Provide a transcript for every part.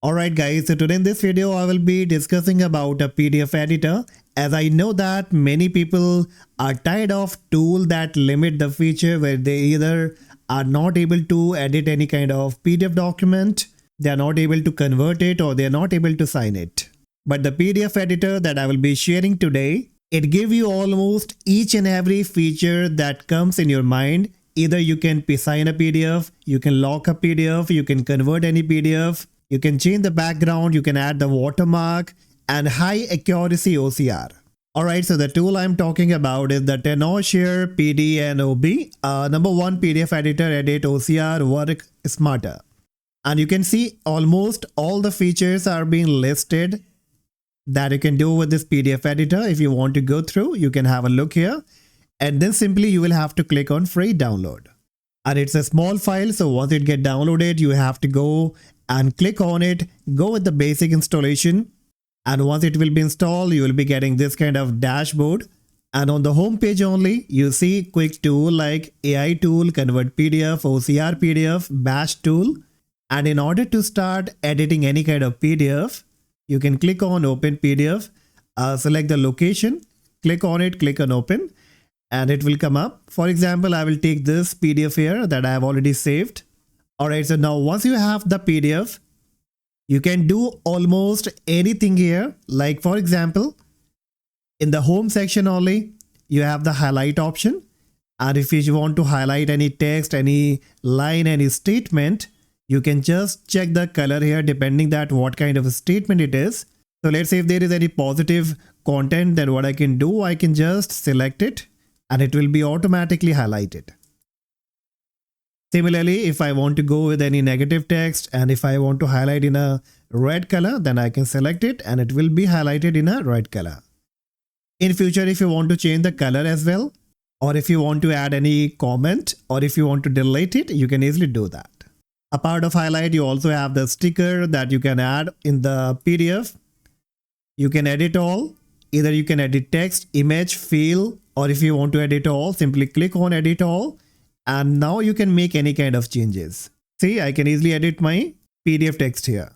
Alright guys, so today in this video I will be discussing about a PDF editor, as I know that many people are tired of tools that limit the feature where they either are not able to edit any kind of PDF document, they are not able to convert it, or they are not able to sign it. But the PDF editor that I will be sharing today, it gives you almost each and every feature that comes in your mind. Either you can sign a PDF, you can lock a PDF, you can convert any PDF, you can change the background, you can add the watermark, and high accuracy OCR. Alright, so the tool I'm talking about is the Tenorshare PDNob, number one PDF editor, edit OCR, work smarter. And you can see almost all the features are being listed that you can do with this PDF editor. If you want to go through, you can have a look here. And then simply you will have to click on free download. And it's a small file, so once it gets downloaded, you have to go and click on it, go with the basic installation. And once it will be installed, you will be getting this kind of dashboard. And on the home page only, you see quick tool like AI tool, convert PDF, OCR PDF, bash tool. And in order to start editing any kind of PDF, you can click on open PDF, select the location, click on it, click on open, and it will come up. For example, I will take this PDF here that I have already saved. Alright, so now once you have the PDF, you can do almost anything here. Like for example, in the home section only, you have the highlight option. And if you want to highlight any text, any line, any statement, you can just check the color here depending that what kind of a statement it is. So let's say if there is any positive content, then what I can do, I can just select it and it will be automatically highlighted. Similarly, if I want to go with any negative text and if I want to highlight in a red color, then I can select it and it will be highlighted in a red color. In future, if you want to change the color as well, or if you want to add any comment, or if you want to delete it, you can easily do that. A part of highlight, you also have the sticker that you can add in the PDF. You can edit all. Either you can edit text, image, field, or if you want to edit all, simply click on edit all. And now you can make any kind of changes. See, I can easily edit my PDF text here.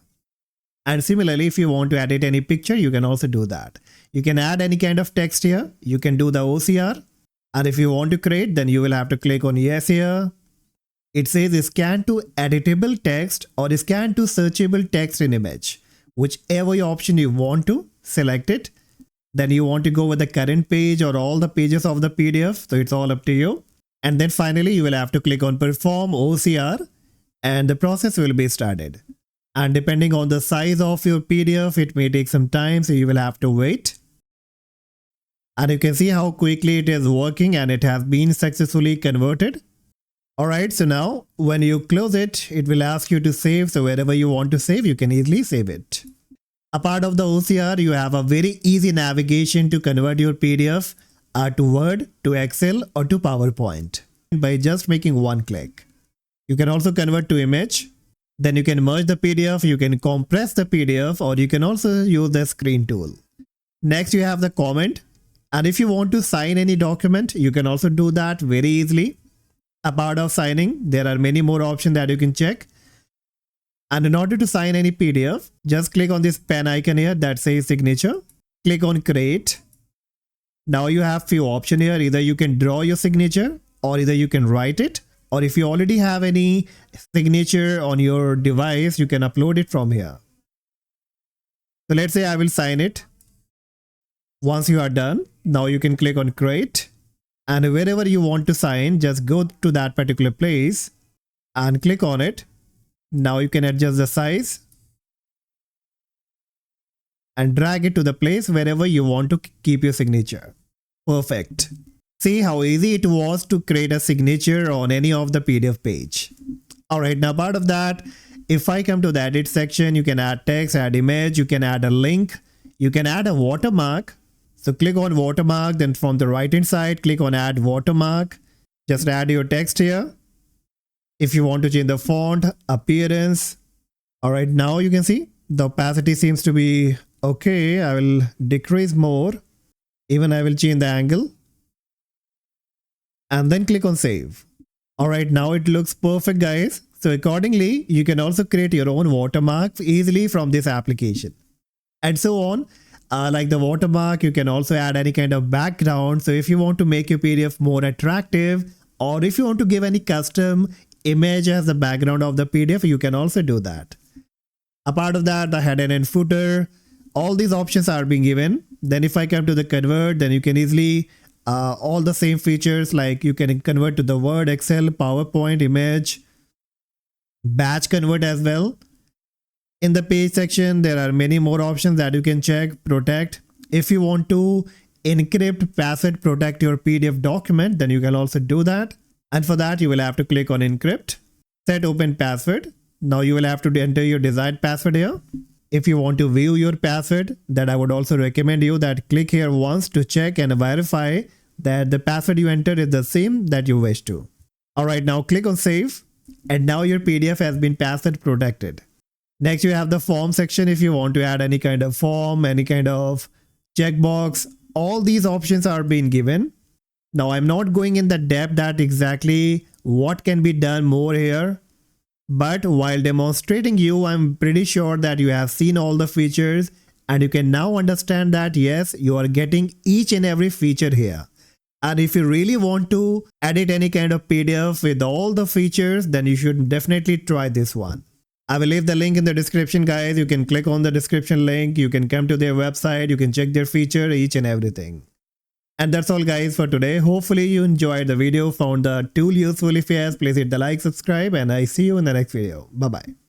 And similarly, if you want to edit any picture, you can also do that. You can add any kind of text here. You can do the OCR. And if you want to create, then you will have to click on yes here. It says scan to editable text or scan to searchable text in image. Whichever option you want to, select it. Then you want to go with the current page or all the pages of the PDF. So it's all up to you. And then finally, you will have to click on perform OCR and the process will be started. And depending on the size of your PDF, it may take some time, so you will have to wait. And you can see how quickly it is working and it has been successfully converted. Alright, so now when you close it, it will ask you to save. So wherever you want to save, you can easily save it. A part of the OCR, you have a very easy navigation to convert your PDF to Word, to Excel, or to PowerPoint by just making one click. You can also convert to image. Then you can merge the PDF, you can compress the PDF, or you can also use the screen tool. Next, you have the comment. And if you want to sign any document, you can also do that very easily. A part of signing, there are many more options that you can check. And in order to sign any PDF, just click on this pen icon here that says signature. Click on create. Now you have few options here. Either you can draw your signature or either you can write it. Or if you already have any signature on your device, you can upload it from here. So let's say I will sign it. Once you are done, now you can click on create. And wherever you want to sign, just go to that particular place and click on it. Now you can adjust the size and drag it to the place wherever you want to keep your signature. Perfect. See how easy it was to create a signature on any of the PDF page. Alright, now part of that, if I come to the edit section, you can add text, add image, you can add a link, you can add a watermark. So click on watermark, then from the right hand side, click on add watermark. Just add your text here. If you want to change the font, appearance. Alright, now you can see the opacity seems to be okay. I will decrease more. Even I will change the angle. And then click on save. Alright, now it looks perfect guys. So accordingly, you can also create your own watermarks easily from this application. And so on. Like the watermark, you can also add any kind of background. So if you want to make your PDF more attractive, or if you want to give any custom image as the background of the PDF, you can also do that. Apart of that, the header and footer, all these options are being given. Then if I come to the convert, then you can easily all the same features, like you can convert to the Word, Excel, PowerPoint, image, batch convert as well. In the page section, there are many more options that you can check. Protect. If you want to encrypt, password protect your PDF document, then you can also do that. And for that, you will have to click on encrypt. Set open password. Now you will have to enter your desired password here. If you want to view your password, then I would also recommend you that click here once to check and verify that the password you entered is the same that you wish to. Alright, now click on save. And now your PDF has been password protected. Next, you have the form section. If you want to add any kind of form, any kind of checkbox, all these options are being given. Now, I'm not going in the depth that exactly what can be done more here. But while demonstrating you, I'm pretty sure that you have seen all the features and you can now understand that yes, you are getting each and every feature here. And if you really want to edit any kind of PDF with all the features, then you should definitely try this one. I will leave the link in the description, guys. You can click on the description link. You can come to their website. You can check their feature, each and everything. And that's all, guys, for today. Hopefully you enjoyed the video, found the tool useful. If yes, please hit the like, subscribe, and I see you in the next video. Bye-bye.